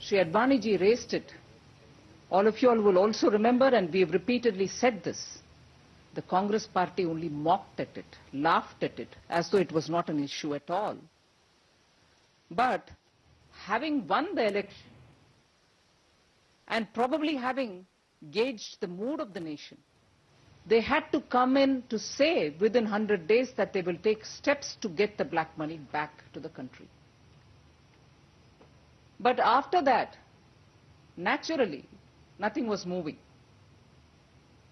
Shri Advani ji raised it. All of you all will also remember, and we have repeatedly said this. The Congress party only mocked at it, laughed at it, as though it was not an issue at all. But having won the election, and probably having gauged the mood of the nation, they had to come in to say within 100 days that they will take steps to get the black money back to the country. But after that, naturally, nothing was moving.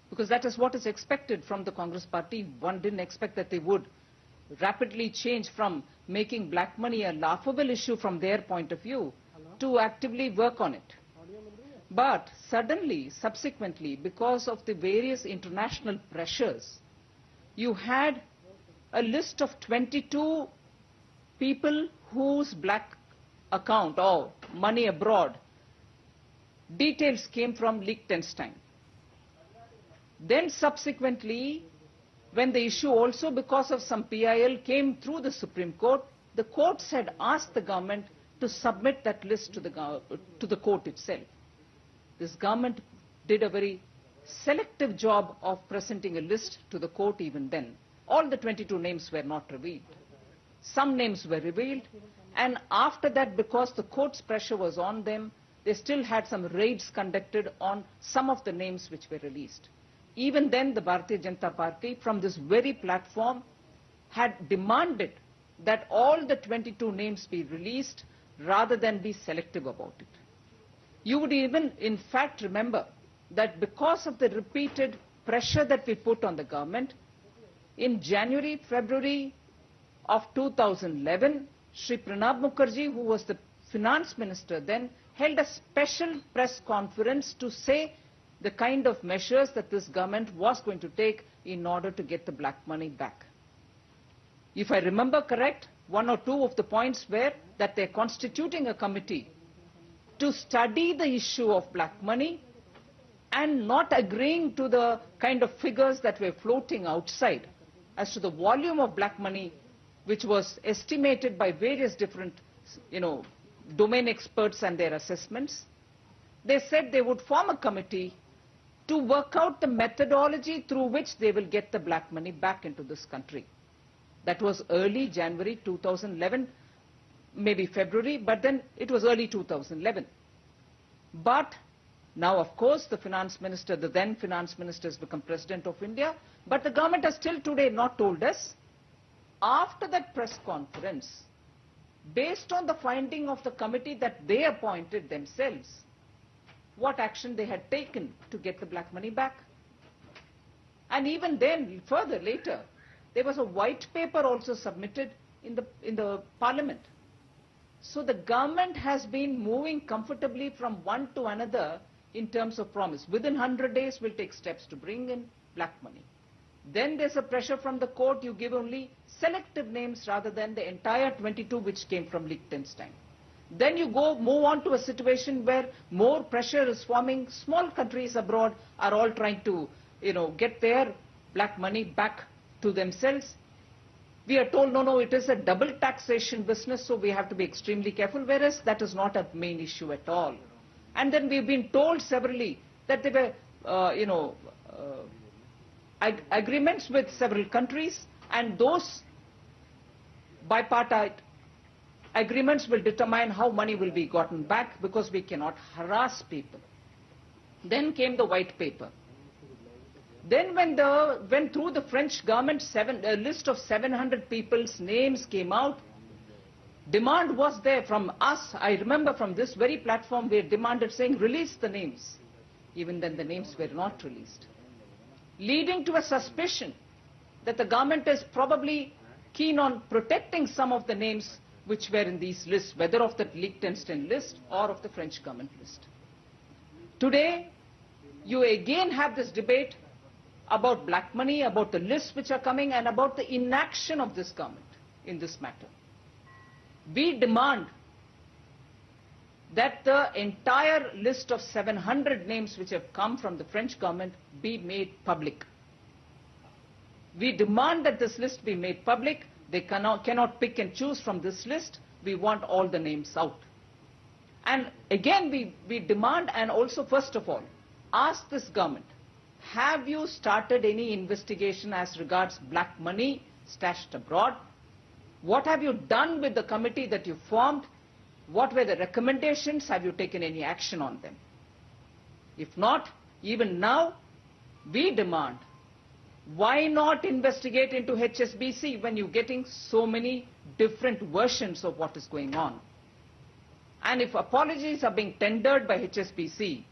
Because that is what is expected from the Congress party. One didn't expect that they would rapidly change from making black money a laughable issue from their point of view to actively work on it. But suddenly, subsequently, because of the various international pressures, you had a list of 22 people whose black account or money abroad details came from Liechtenstein. Then subsequently, when the issue also because of some PIL came through the Supreme Court, the courts had asked the government to submit that list to the court itself. This government did a very selective job of presenting a list to the court even then. All the 22 names were not revealed. Some names were revealed, and after that, because the court's pressure was on them, they still had some raids conducted on some of the names which were released. Even then, the Bharatiya Janata Party, from this very platform, had demanded that all the 22 names be released rather than be selective about it. You would even, in fact, remember that because of the repeated pressure that we put on the government, in January, February of 2011, Shri Pranab Mukherjee, who was the finance minister then, held a special press conference to say the kind of measures that this government was going to take in order to get the black money back. If I remember correct, one or two of the points were that they're constituting a committee to study the issue of black money and not agreeing to the kind of figures that were floating outside as to the volume of black money which was estimated by various different, domain experts and their assessments. They said they would form a committee to work out the methodology through which they will get the black money back into this country. That was early January 2011, maybe February, but then it was early 2011. But now, of course, the finance minister, the then finance minister, has become president of India, but the government has still today not told us, after that press conference, based on the finding of the committee that they appointed themselves, what action they had taken to get the black money back. And even then, further later, there was a white paper also submitted in the parliament. So the government has been moving comfortably from one to another in terms of promise. Within 100 days, we'll take steps to bring in black money. Then there's a pressure from the court, you give only selective names rather than the entire 22 which came from Liechtenstein. Then you move on to a situation where more pressure is forming. Small countries abroad are all trying to, get their black money back to themselves. We are told, no, it is a double taxation business, so we have to be extremely careful, whereas that is not a main issue at all. And then we've been told severally that there were, agreements with several countries, and those bipartite agreements will determine how money will be gotten back, because we cannot harass people. Then came the white paper. Then when through the French government, a list of 700 people's names came out, demand was there from us. I remember from this very platform we had demanded, saying, release the names. Even then the names were not released, leading to a suspicion that the government is probably keen on protecting some of the names which were in these lists, whether of the Liechtenstein list or of the French government list. Today, you again have this debate about black money, about the lists which are coming, and about the inaction of this government in this matter. We demand that the entire list of 700 names which have come from the French government be made public. We demand that this list be made public. They cannot pick and choose from this list. We want all the names out. And again, we demand and also, first of all, ask this government, have you started any investigation as regards black money stashed abroad? What have you done with the committee that you formed? What were the recommendations? Have you taken any action on them? If not, even now, we demand, why not investigate into HSBC when you're getting so many different versions of what is going on? And if apologies are being tendered by HSBC,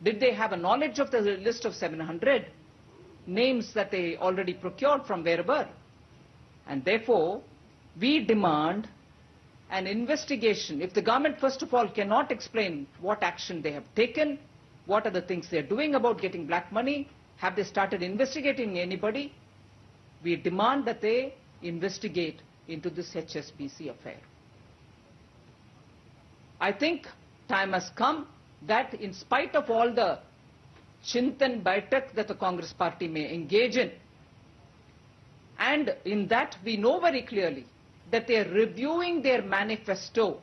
did they have a knowledge of the list of 700 names that they already procured from wherever? And therefore, we demand an investigation. If the government, first of all, cannot explain what action they have taken, what are the things they are doing about getting black money, have they started investigating anybody, we demand that they investigate into this HSBC affair. I think time has come that in spite of all the Chintan Baitak that the Congress party may engage in, and in that we know very clearly that they are reviewing their manifesto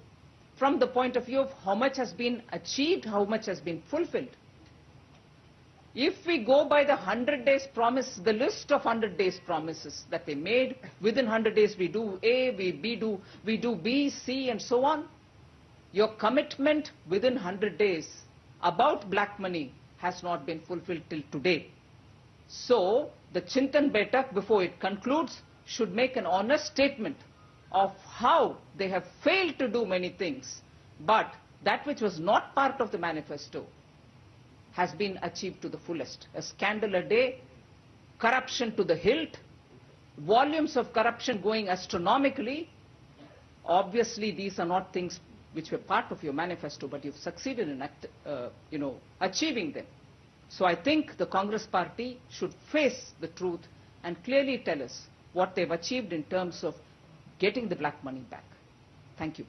from the point of view of how much has been achieved, how much has been fulfilled. If we go by the 100 days promise, the list of 100 days promises that they made, within 100 days we do A, we do B, C and so on, your commitment within 100 days about black money has not been fulfilled till today. So the Chintan Baitak, before it concludes, should make an honest statement of how they have failed to do many things, but that which was not part of the manifesto has been achieved to the fullest. A scandal a day, corruption to the hilt, volumes of corruption going astronomically. Obviously, these are not things which were part of your manifesto, but you've succeeded in achieving them. So I think the Congress party should face the truth and clearly tell us what they've achieved in terms of getting the black money back. Thank you.